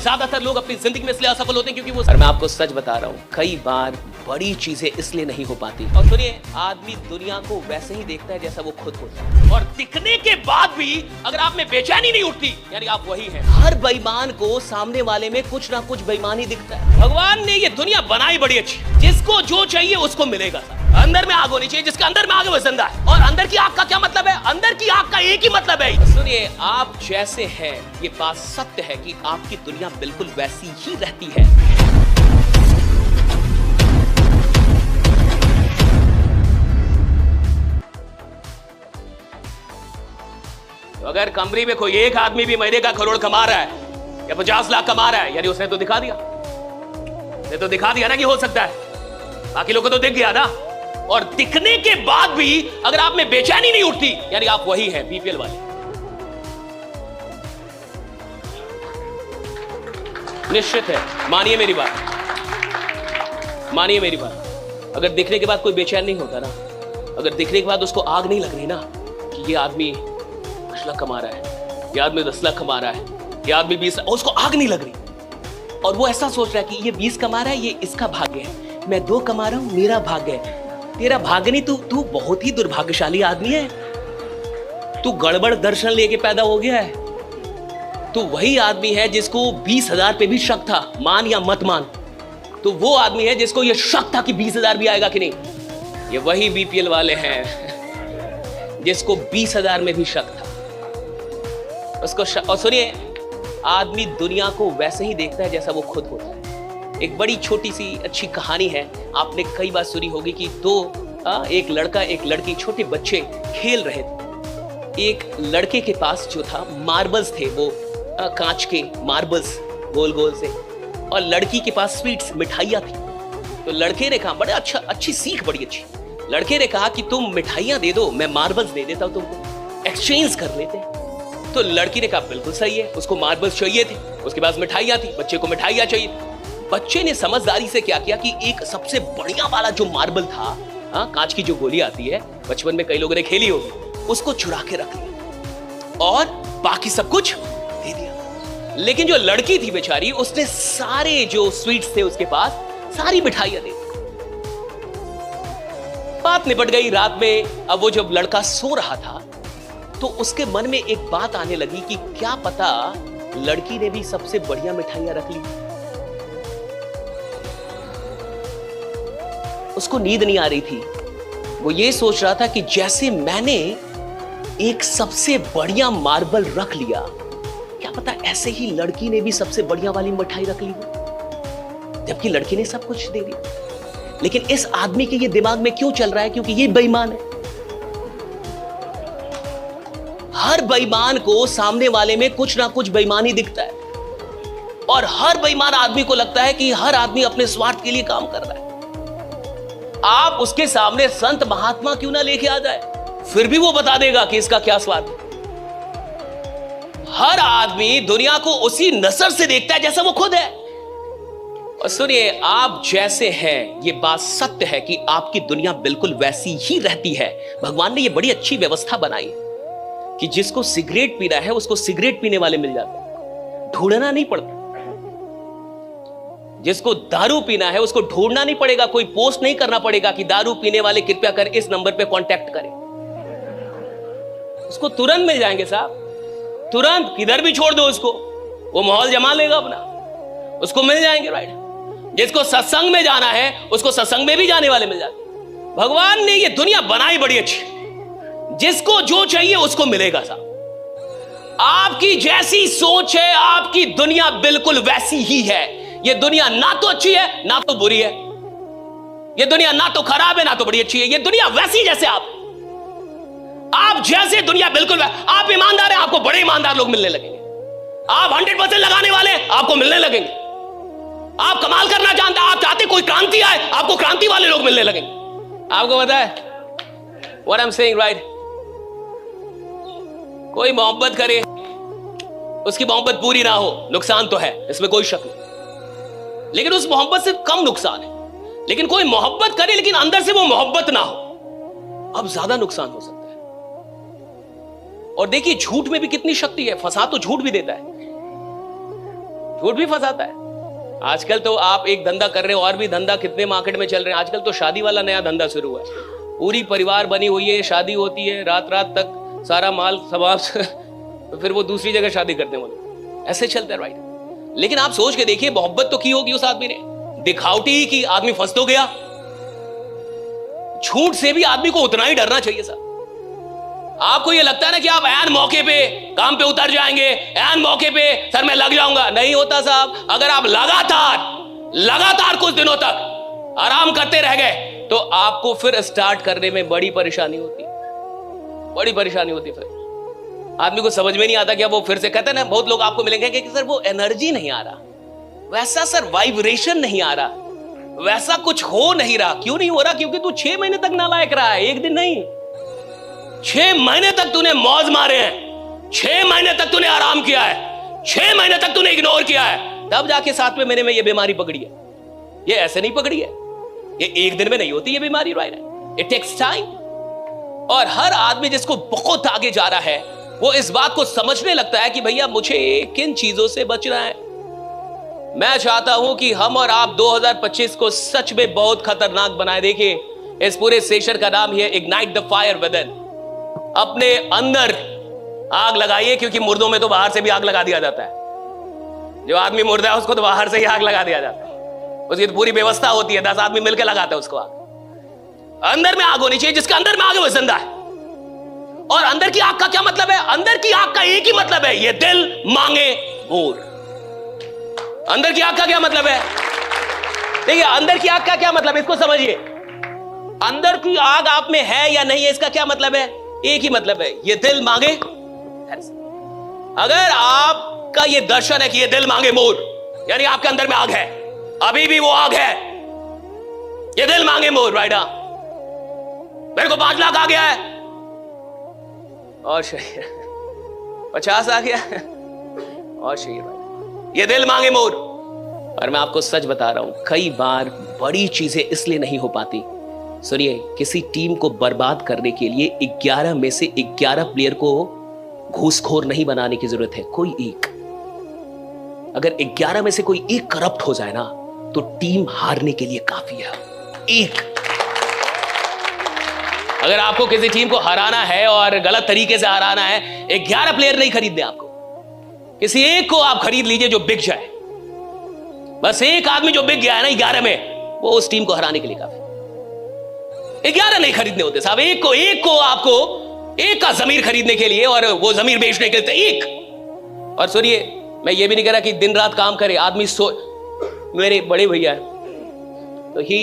ज्यादातर लोग अपनी जिंदगी में इसलिए असफल होते हैं क्योंकि वो, मैं आपको सच बता रहा हूँ, कई बार बड़ी चीजें इसलिए नहीं हो पाती। और सुनिए, आदमी दुनिया को वैसे ही देखता है जैसा वो खुद होता है, और दिखने के बाद भी अगर आप में बेचैनी नहीं उठती, यानी आप वही हैं। हर बेईमान को सामने वाले में कुछ ना कुछ बेईमानी दिखता है। भगवान ने ये दुनिया बनाई बड़ी अच्छी, जिसको जो चाहिए उसको मिलेगा। अंदर में आग होनी चाहिए, जिसके अंदर में आग है वो जिंदा है। और अंदर की आग का क्या मतलब है? अंदर की आग का एक ही मतलब है, सुनिए, आप जैसे हैं, ये बात सत्य है कि आपकी दुनिया बिल्कुल वैसी ही रहती है। तो अगर कंपनी में कोई एक आदमी भी महीने का करोड़ कमा रहा है या 50 लाख कमा रहा है, यानी उसने तो दिखा दिया, ना कि हो सकता है। बाकी लोगों को तो दिख गया ना। और दिखने के बाद भी अगर आप में बेचैनी नहीं उठती, यानी आप वही हैं, बीपीएल वाले। निश्चित है, मानिए मेरी बात, अगर दिखने के बाद कोई बेचैन नहीं होता ना, अगर दिखने के बाद उसको आग नहीं लग रही ना कि ये आदमी 10 लाख कमा रहा है, ये आदमी 10 लाख कमा रहा है, ये आदमी 20, उसको आग नहीं लग रही, और वो ऐसा सोच रहा है कि ये 20 कमा रहा है, ये इसका भाग्य है, मैं 2 कमा रहा हूं, मेरा भाग्य है। तेरा भाग्य नहीं, तू बहुत ही दुर्भाग्यशाली आदमी है। तू गड़बड़ दर्शन लेके पैदा हो गया है। तू वही आदमी है जिसको 20,000 पे भी शक था, मान या मत मान। तो वो आदमी है जिसको ये शक था कि 20,000 भी आएगा कि नहीं। ये वही बीपीएल वाले हैं जिसको 20,000 में भी शक था उसको। और सुनिए, आदमी दुनिया को वैसे ही देखता है जैसा वो खुद होता है। एक बड़ी छोटी सी अच्छी कहानी है, आपने कई बार सुनी होगी कि एक लड़का एक लड़की, छोटे बच्चे खेल रहे थे। एक लड़के के पास जो था मार्बल्स थे, वो कांच के मार्बल्स गोल गोल से, और लड़की के पास स्वीट्स, मिठाइयां थी। तो लड़के ने कहा, बड़ा अच्छी सीख, बड़ी अच्छी। लड़के ने कहा कि तुम मिठाइयां दे दो, मैं मार्बल्स दे देता हूं तुमको, एक्सचेंज कर लेते। तो लड़की ने कहा बिल्कुल सही है, उसको मार्बल्स चाहिए थे, उसके पास मिठाइयां थी, बच्चे को मिठाइयां चाहिए। बच्चे ने समझदारी से क्या किया कि एक सबसे बढ़िया वाला जो मार्बल था, कांच की जो गोली आती है, बचपन में कई लोगों ने खेली होगी, उसको चुरा के रख लिया और बाकी सब कुछ दे दिया। लेकिन जो लड़की थी बेचारी, उसने सारे जो स्वीट्स थे उसके पास, सारी मिठाइयां दे दी। बात निपट गई। रात में अब वो जब लड़का सो रहा था तो उसके मन में एक बात आने लगी कि क्या पता लड़की ने भी सबसे बढ़िया मिठाइयां रख ली। उसको नींद नहीं आ रही थी। वो ये सोच रहा था कि जैसे मैंने एक सबसे बढ़िया मार्बल रख लिया, क्या पता ऐसे ही लड़की ने भी सबसे बढ़िया वाली मिठाई रख ली, जबकि लड़की ने सब कुछ दे दिया। लेकिन इस आदमी के ये दिमाग में क्यों चल रहा है? क्योंकि ये बेईमान है। हर बेईमान को सामने वाले में कुछ ना कुछ बेईमानी दिखता है, और हर बेईमान आदमी को लगता है कि हर आदमी अपने स्वार्थ के लिए काम कर रहा है। आप उसके सामने संत महात्मा क्यों ना लेके आ जाए, फिर भी वो बता देगा कि इसका क्या स्वार्थ है। हर आदमी दुनिया को उसी नजर से देखता है जैसा वो खुद है। और सुनिए, आप जैसे हैं, ये बात सत्य है कि आपकी दुनिया बिल्कुल वैसी ही रहती है। भगवान ने ये बड़ी अच्छी व्यवस्था बनाई कि जिसको सिगरेट पीना है उसको सिगरेट पीने वाले मिल जाते हैं, ढूंढना नहीं पड़ता। जिसको दारू पीना है उसको ढूंढना नहीं पड़ेगा, कोई पोस्ट नहीं करना पड़ेगा कि दारू पीने वाले कृपया कर इस नंबर पे कांटेक्ट करें। उसको तुरंत मिल जाएंगे साहब, तुरंत। किधर भी छोड़ दो उसको, वो माहौल जमा लेगा अपना, उसको मिल जाएंगे, राइट। जिसको सत्संग में जाना है उसको सत्संग में भी जाने वाले मिल जाते। भगवान ने ये दुनिया बनाई बड़ी अच्छी, जिसको जो चाहिए उसको मिलेगा साहब। आपकी जैसी सोच है, आपकी दुनिया बिल्कुल वैसी ही है। ये दुनिया ना तो अच्छी है ना तो बुरी है, ये दुनिया ना तो खराब है ना तो बड़ी अच्छी है। ये दुनिया वैसी जैसे आप जैसे दुनिया बिल्कुल। आप ईमानदार हैं, आपको बड़े ईमानदार लोग मिलने लगेंगे। आप 100% लगाने वाले, आपको मिलने लगेंगे। आप कमाल करना जानते हैं, आप चाहते कोई क्रांति आए, आपको क्रांति वाले लोग मिलने लगेंगे। आपको पता है what I am saying, right? कोई मोहब्बत करे, उसकी मोहब्बत पूरी ना हो, नुकसान तो है, इसमें कोई शक नहीं, लेकिन उस मोहब्बत से कम नुकसान है। लेकिन कोई मोहब्बत करे लेकिन अंदर से वो मोहब्बत ना हो, अब ज्यादा नुकसान हो सकता है। और देखिए, झूठ में भी कितनी शक्ति है, फंसा तो झूठ भी देता है। झूठ भी फंसाता है। आजकल तो आप एक धंधा कर रहे हो और भी धंधा कितने मार्केट में चल रहे हैं। आजकल तो शादी वाला नया धंधा शुरू हुआ है, पूरी परिवार बनी हुई है, शादी होती है, रात रात तक सारा माल समाप्त तो फिर वो दूसरी जगह शादी करते हैं वो लोग, ऐसे चलता है, राइट। लेकिन आप सोच के देखिए, मोहब्बत तो की होगी उस आदमी ने, दिखावटी की, आदमी फंस तो गया। झूठ से भी आदमी को उतना ही डरना चाहिए साहब। आपको ये लगता है ना कि आप ऐन मौके पे काम पे उतर जाएंगे, ऐन मौके पे सर मैं लग जाऊंगा, नहीं होता साहब। अगर आप लगातार कुछ दिनों तक आराम करते रह गए तो आपको फिर स्टार्ट करने में बड़ी परेशानी होती है, बड़ी परेशानी होती है। फिर आदमी को समझ में नहीं आता कि अब वो फिर से कहते हैं ना, बहुत लोग आपको मिलेंगे कि सर वो एनर्जी नहीं आ रहा, वैसा सर वाइब्रेशन नहीं आ रहा, वैसा कुछ हो नहीं रहा। क्यों नहीं हो रहा? क्योंकि तू 6 महीने तक नालायक रहा है, एक दिन नहीं। 6 महीने तक तूने मौज मारे हैं, 6 महीने तक तूने आराम किया है, 6 महीने तक तूने इग्नोर किया है, तब जाके 7वें महीने में ये बीमारी पकड़ी है। ये ऐसे नहीं पकड़ी है, ये एक दिन में नहीं होती ये बीमारी, राइट। It takes time. और हर आदमी जिसको बहुत आगे जा रहा है वो इस बात को समझने लगता है कि भैया मुझे किन चीजों से बचना है। मैं चाहता हूं कि हम और आप 2025 को सच में बहुत खतरनाक बनाए। देखिए, इस पूरे सेशन का नाम है इग्नाइट द फायर विदिन। अपने अंदर आग लगाइए, क्योंकि मुर्दों में तो बाहर से भी आग लगा दिया जाता है। जो आदमी मुर्दा है उसको तो बाहर से ही आग लगा दिया जाता है, उसकी तो पूरी व्यवस्था होती है, 10 आदमी मिलकर लगाते हैं उसको आग। अंदर में आग होनी चाहिए, जिसका अंदर में आग है वो जिंदा है। और अंदर की आग का क्या मतलब है? अंदर की आग का एक ही मतलब है, ये दिल मांगे मोर। अंदर की आग का क्या मतलब है? देखिए, अंदर की आग का क्या मतलब है, इसको समझिए। अंदर की आग आप में है या नहीं है, इसका क्या मतलब है? एक ही मतलब है, ये दिल मांगे। अगर आपका ये दर्शन है कि ये दिल मांगे मोर, यानी आपके अंदर में आग है, अभी भी वो आग है, ये दिल मांगे मोर, राइट। मेरे को 5 लाख आ गया है और शहीद 50 आ गया और शहीद, ये दिल मांगे मोर। और मैं आपको सच बता रहा हूं, कई बार बड़ी चीजें इसलिए नहीं हो पाती। सुनिए, किसी टीम को बर्बाद करने के लिए 11 में से 11 प्लेयर को घूसखोर नहीं बनाने की जरूरत है, कोई एक। अगर 11 में से कोई एक करप्ट हो जाए ना तो टीम हारने के लिए काफी है, एक। अगर आपको किसी टीम को हराना है और गलत तरीके से हराना है, 11 प्लेयर नहीं खरीदने आपको, किसी एक को आप खरीद लीजिए जो बिक जाए। बस एक आदमी जो बिक गया है ना 11 में, वो उस टीम को हराने के लिए काफी। 11 नहीं खरीदने होते साहब, एक को आपको एक का जमीर खरीदने के लिए और वो जमीर बेचने के लिए एक। और सुनिए, मैं ये भी नहीं कह रहा कि दिन रात काम करे आदमी। मेरे बड़े भैया तो he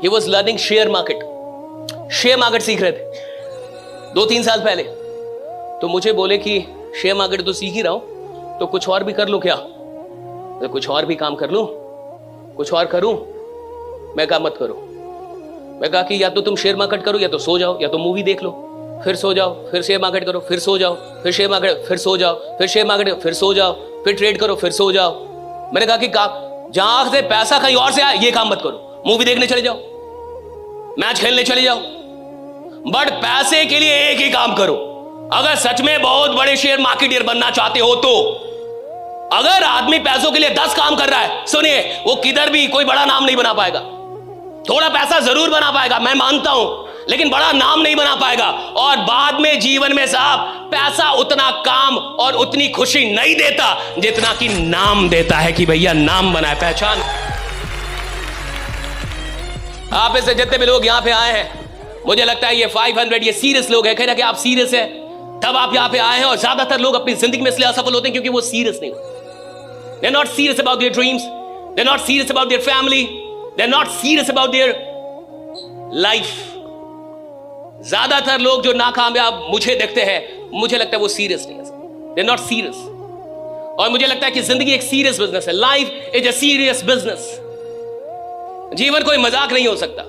was learning share market सीख रहे थे 2-3 साल पहले। तो मुझे बोले कि शेयर मार्केट तो सीख ही रहा हूं, तो कुछ और भी कर लो क्या? तो कुछ और भी काम कर लूं, कुछ और करूं? मैं कहा मत करो। मैं कहा कि या तो तुम शेयर मार्केट करो, या तो सो जाओ, या तो मूवी देख लो, फिर सो जाओ, फिर शेयर मार्केट करो, फिर सो जाओ, फिर शेयर मार्केट, फिर सो जाओ, फिर शेयर मार्केट, फिर सो जाओ, फिर ट्रेड करो, फिर सो जाओ। मैंने कहा कि जहां से पैसा कहीं और से आए ये काम मत करो, मूवी देखने चले जाओ, मैच खेलने चले जाओ, बट पैसे के लिए एक ही काम करो। अगर सच में बहुत बड़े शेयर मार्केटियर बनना चाहते हो तो अगर आदमी पैसों के लिए 10 काम कर रहा है, सुनिए, वो किधर भी कोई बड़ा नाम नहीं बना पाएगा। थोड़ा पैसा जरूर बना पाएगा, मैं मानता हूं, लेकिन बड़ा नाम नहीं बना पाएगा। और बाद में जीवन में साहब, पैसा उतना काम और उतनी खुशी नहीं देता जितना कि नाम देता है, कि भैया नाम बनाए, पहचान। आप इससे जितने भी लोग यहां पे आए हैं, मुझे लगता है ये 500 ये सीरियस लोग हैं। कहना कि आप सीरियस हैं तब आप यहां पे आए हैं। और ज्यादातर लोग अपनी जिंदगी में इसलिए असफल होते हैं क्योंकि वो सीरियस नहीं होते। They're not serious about their dreams. They're not serious about their family. They're not serious about their life. ज्यादातर लोग जो नाकामयाब मुझे देखते हैं, मुझे लगता है वो सीरियस नहीं है। They're not serious. और मुझे लगता है कि जिंदगी एक सीरियस बिजनेस है। Life is a serious business. जीवन कोई मजाक नहीं हो सकता,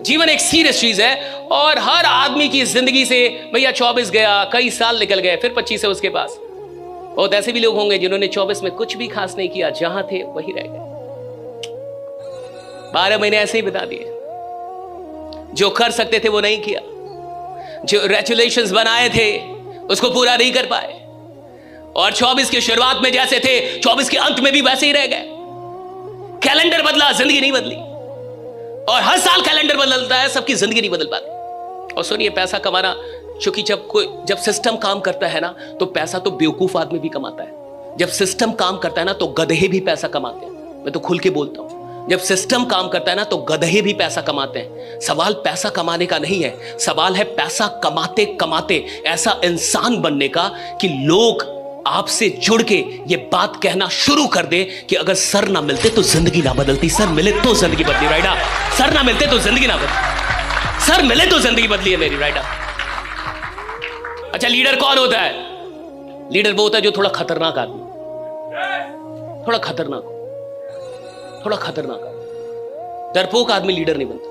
जीवन एक सीरियस चीज है। और हर आदमी की जिंदगी से भैया 24 गया, कई साल निकल गए, फिर 25 है उसके पास। और ऐसे भी लोग होंगे जिन्होंने 24 में कुछ भी खास नहीं किया, जहां थे वहीं रह गए, 12 महीने ऐसे ही बिता दिए। जो कर सकते थे वो नहीं किया, जो रेजुलेशंस बनाए थे उसको पूरा नहीं कर पाए, और 24 की शुरुआत में जैसे थे 24 के अंत में भी वैसे ही रह गए। कैलेंडर बदला, जिंदगी नहीं बदली। और हर साल कैलेंडर बदलता है, सबकी जिंदगी नहीं बदल पाती। और सुनिए, पैसा कमाना, क्योंकि जब सिस्टम काम करता है ना, तो पैसा तो बेवकूफ आदमी भी कमाता है। जब सिस्टम काम करता है ना, तो गधे भी पैसा कमाते हैं। मैं तो खुल के बोलता हूं, जब सिस्टम काम करता है ना, तो गधे भी पैसा कमाते हैं। सवाल पैसा कमाने का नहीं है, सवाल है पैसा कमाते कमाते ऐसा इंसान बनने का कि लोग आपसे जुड़ के ये बात कहना शुरू कर दे कि अगर सर ना मिलते तो जिंदगी ना बदलती, सर मिले तो जिंदगी बदली। राइडा, सर ना मिलते तो जिंदगी ना बदली, सर मिले तो जिंदगी बदली है मेरी। राइडा, अच्छा, लीडर कौन होता है? लीडर वो होता है जो थोड़ा खतरनाक आदमी, थोड़ा खतरनाक, थोड़ा खतरनाक आदमी। डरपोक आदमी लीडर नहीं बनता।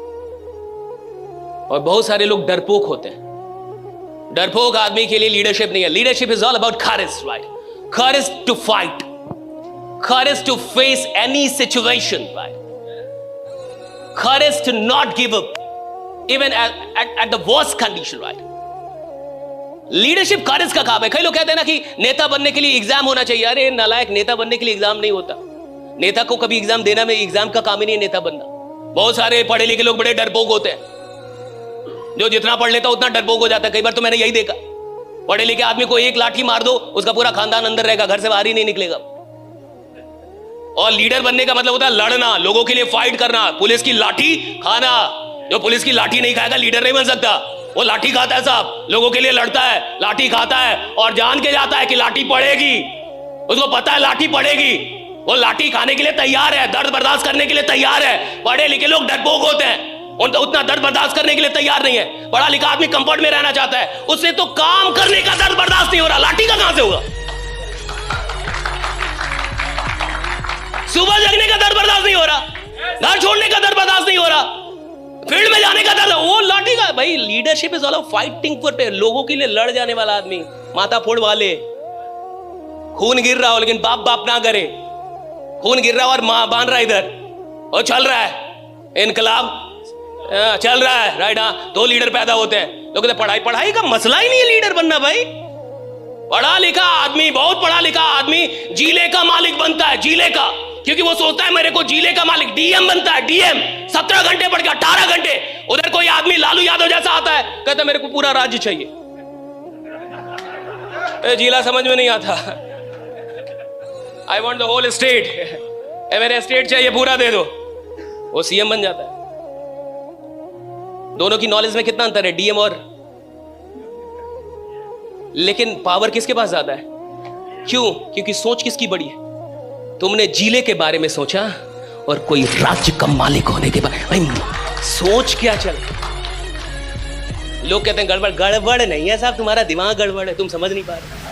और बहुत सारे लोग डरपोक होते हैं। डरपोक आदमी के लिए लीडरशिप नहीं है। Leadership is all about courage, right? Courage to fight, courage to face any situation, right? Courage to not give up even at the worst condition, right? Leadership करेज का काम है। कई लोग कहते हैं ना कि नेता बनने के लिए एग्जाम होना चाहिए। अरे नालायक, नेता बनने के लिए एग्जाम नहीं होता। नेता को कभी एग्जाम देना में, एग्जाम का काम ही नहीं है नेता बनना। बहुत सारे पढ़े लिखे लोग बड़े डरपोक होते हैं। जो जितना पढ़ लेता उतना डरपोक हो जाता है। कई बार तो मैंने यही देखा, पढ़े लिखे आदमी को एक लाठी मार दो, उसका पूरा खानदान अंदर रहेगा, घर से बाहर ही नहीं निकलेगा। और लीडर बनने का मतलब होता है लड़ना, लोगों के लिए फाइट करना, पुलिस की लाठी खाना। जो पुलिस की लाठी नहीं खाएगा लीडर नहीं बन सकता। वो लाठी खाता है साहब, लोगों के लिए लड़ता है, लाठी खाता है और जान के जाता है कि लाठी पड़ेगी। उसको पता है लाठी पड़ेगी, वो लाठी खाने के लिए तैयार है, दर्द बर्दाश्त करने के लिए तैयार है। पढ़े लिखे लोग डरपोक होते हैं, उतना दर्द बर्दाश्त करने के लिए तैयार नहीं है। पढ़ा लिखा आदमी कंफर्ट में रहना चाहता है, उससे तो काम करने का दर्द बर्दाश्त नहीं हो रहा, लाठी का कहां से होगा? सुबह जगने का दर्द बर्दाश्त नहीं हो रहा, घर छोड़ने का दर्द बर्दाश्त नहीं हो रहा, फील्ड में जाने का दर्द, वो लाठी का। भाई leadership is all about fighting for, लोगों के लिए लड़ जाने वाला आदमी, माथा फोड़ वाले। खून गिर रहा हो लेकिन बाप बाप ना करे, खून गिर रहा और मां बांध रहा इधर, और चल रहा है इनकलाब, चल रहा है, राइट? हाँ, दो लीडर पैदा होते हैं। लोग कहते पढ़ाई, पढ़ाई का मसला ही नहीं है लीडर बनना। भाई पढ़ा लिखा आदमी, बहुत पढ़ा लिखा आदमी जिले का मालिक बनता है, जिले का, क्योंकि वो सोचता है मेरे को जिले का मालिक, डीएम बनता है। डीएम 17 घंटे पढ़ के 18 घंटे। उधर कोई आदमी लालू यादव जैसा आता है, कहता मेरे को पूरा राज्य चाहिए। जिला समझ में नहीं आता, I want the whole state, मेरे स्टेट चाहिए पूरा, दे दो। वो सीएम बन जाता है। दोनों की नॉलेज में कितना अंतर है, डीएम और, लेकिन पावर किसके पास ज्यादा है? क्यों? क्योंकि सोच किसकी बड़ी है? तुमने जिले के बारे में सोचा और कोई राज्य का मालिक होने के बारे में सोच क्या चल। लोग कहते हैं गड़बड़, गड़बड़ नहीं है साहब, तुम्हारा दिमाग गड़बड़ है, तुम समझ नहीं पा रहे।